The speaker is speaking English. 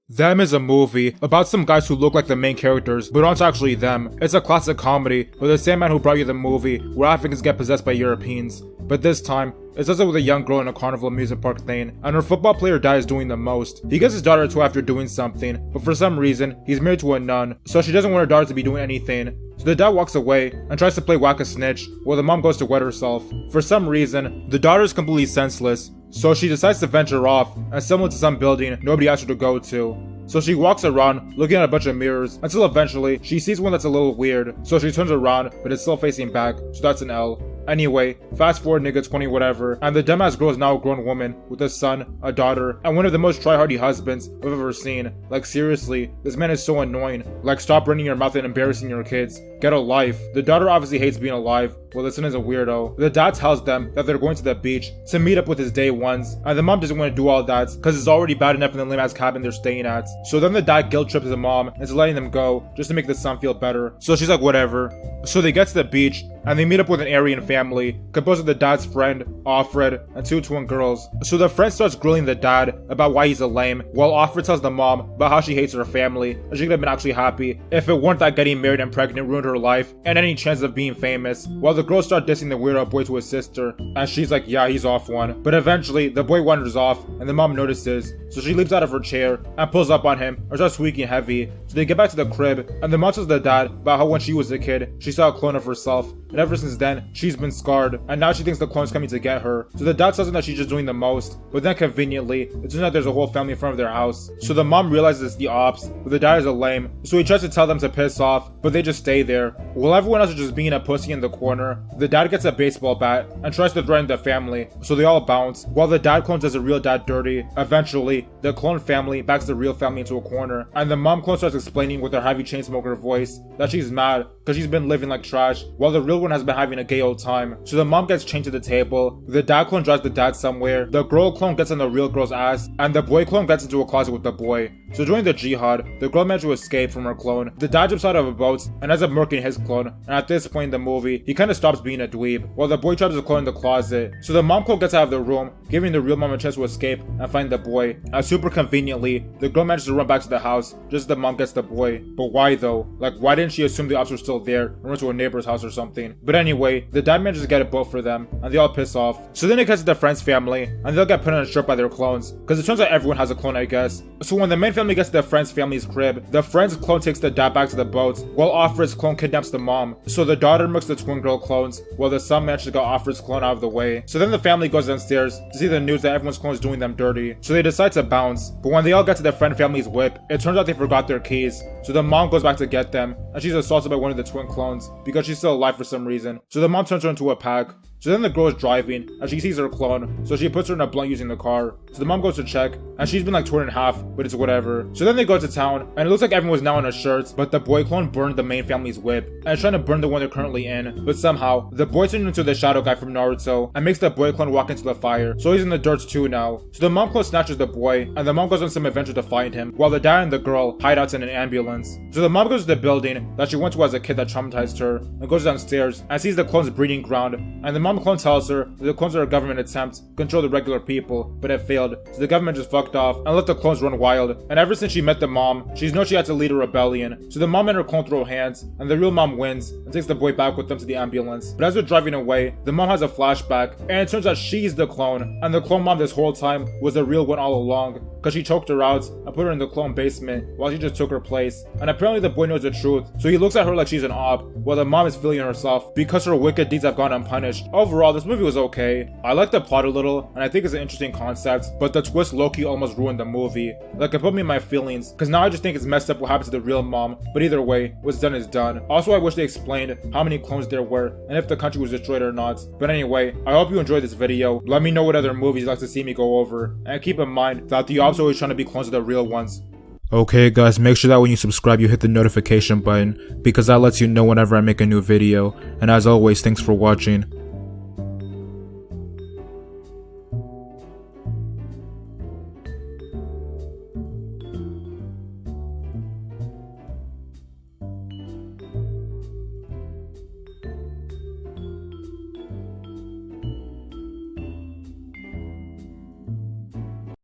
Them is a movie about some guys who look like the main characters, but aren't actually them. It's a classic comedy, with the same man who brought you the movie, where Africans get possessed by Europeans. But this time, it does it with a young girl in a carnival amusement park thing, and her football player dies doing the most. He gets his daughter too after doing something, but for some reason, he's married to a nun, so she doesn't want her daughter to be doing anything. So the dad walks away and tries to play whack-a-snitch, while the mom goes to wet herself. For some reason, the daughter is completely senseless, so she decides to venture off and stumble into some building nobody asked her to go to. So she walks around, looking at a bunch of mirrors, until eventually, she sees one that's a little weird, so she turns around, but it's still facing back, so that's an L. Anyway, fast forward nigga 20 whatever, and the dumbass girl is now a grown woman, with a son, a daughter, and one of the most try-hardy husbands I've ever seen. Like seriously, this man is so annoying. Like stop running your mouth and embarrassing your kids. Get a life. The daughter obviously hates being alive, while the son is a weirdo. The dad tells them that they're going to the beach to meet up with his day ones, and the mom doesn't want to do all that, cause it's already bad enough in the lame ass cabin they're staying at. So then the dad guilt trips the mom into letting them go, just to make the son feel better. So she's like whatever. So they get to the beach, and they meet up with an Aryan family, composed of the dad's friend, Offred, and two twin girls. So the friend starts grilling the dad about why he's a lame, while Offred tells the mom about how she hates her family, and she could have been actually happy if it weren't that getting married and pregnant ruined her life, and any chance of being famous, while the girls start dissing the weirdo boy to his sister, and she's like, yeah, he's off one. But eventually, the boy wanders off, and the mom notices, so she leaps out of her chair, and pulls up on him, and starts squeaking heavy. So they get back to the crib, and the mom tells the dad about how when she was a kid, she saw a clone of herself, and ever since then, she's been scarred, and now she thinks the clone's coming to get her. So the dad tells them that she's just doing the most, but then conveniently, it turns out there's a whole family in front of their house. So the mom realizes it's the ops, but the dad is a lame, so he tries to tell them to piss off, but they just stay there. While everyone else is just being a pussy in the corner, the dad gets a baseball bat, and tries to threaten the family, so they all bounce, while the dad clone does a real dad dirty. Eventually, the clone family backs the real family into a corner, and the mom clone starts explaining with her heavy chain smoker voice that she's mad, cause she's been living like trash, while the real one has been having a gay old time. So the mom gets chained to the table, the dad clone drives the dad somewhere, the girl clone gets on the real girl's ass, and the boy clone gets into a closet with the boy. So during the jihad, the girl managed to escape from her clone, the dad jumps out of a boat, and ends up murking his clone, and at this point in the movie, he kinda stops being a dweeb, while the boy traps the clone in the closet. So the mom clone gets out of the room, giving the real mom a chance to escape and find the boy, and super conveniently, the girl manages to run back to the house, just as the mom gets the boy. But why though? Like why didn't she assume the ops were still there and run to a neighbor's house or something? But anyway, the dad manages to get a boat for them, and they all piss off. So then it cuts to the friend's family, and they'll get put on a trip by their clones, cause it turns out everyone has a clone I guess. So when the main family gets to the friend's family's crib, the friend's clone takes the dad back to the boat, while Offred's clone kidnaps the mom. So the daughter mixes the twin girl clones, while the son manages to get Offred's clone out of the way. So then the family goes downstairs to see the news that everyone's clone is doing them dirty. So they decide to bounce, but when they all get to their friend family's whip, it turns out they forgot their keys. So the mom goes back to get them, and she's assaulted by one of the twin clones, because she's still alive for some reason. So the mom turns her into a pack. So then the girl is driving, and she sees her clone, so she puts her in a blunt using the car. So the mom goes to check, and she's been like torn in half, but it's whatever. So then they go to town, and it looks like everyone was now in a shirt, but the boy clone burned the main family's whip, and is trying to burn the one they're currently in. But somehow, the boy turns into the shadow guy from Naruto, and makes the boy clone walk into the fire, so he's in the dirt too now. So the mom clone snatches the boy, and the mom goes on some adventure to find him, while the dad and the girl hide out in an ambulance. So the mom goes to the building that she went to as a kid that traumatized her, and goes downstairs, and sees the clone's breeding ground, and the mom clone tells her that the clones are a government attempt to control the regular people, but it failed, so the government just fucked off and let the clones run wild. And ever since she met the mom, she's known she had to lead a rebellion. So the mom and her clone throw hands, and the real mom wins and takes the boy back with them to the ambulance. But as they're driving away, the mom has a flashback, and it turns out she's the clone, and the clone mom this whole time was the real one all along, because she choked her out and put her in the clone basement while she just took her place. And apparently the boy knows the truth, so he looks at her like she's an op, while the mom is feeling herself because her wicked deeds have gone unpunished. Overall, this movie was okay. I like the plot a little, and I think it's an interesting concept, but the twist low-key almost ruined the movie. Like, it put me in my feelings, because now I just think it's messed up what happened to the real mom, but either way, what's done is done. Also, I wish they explained how many clones there were, and if the country was destroyed or not. But anyway, I hope you enjoyed this video. Let me know what other movies you'd like to see me go over, and keep in mind that the ops are always trying to be clones of the real ones. Okay guys, make sure that when you subscribe you hit the notification button, because that lets you know whenever I make a new video, and as always, thanks for watching.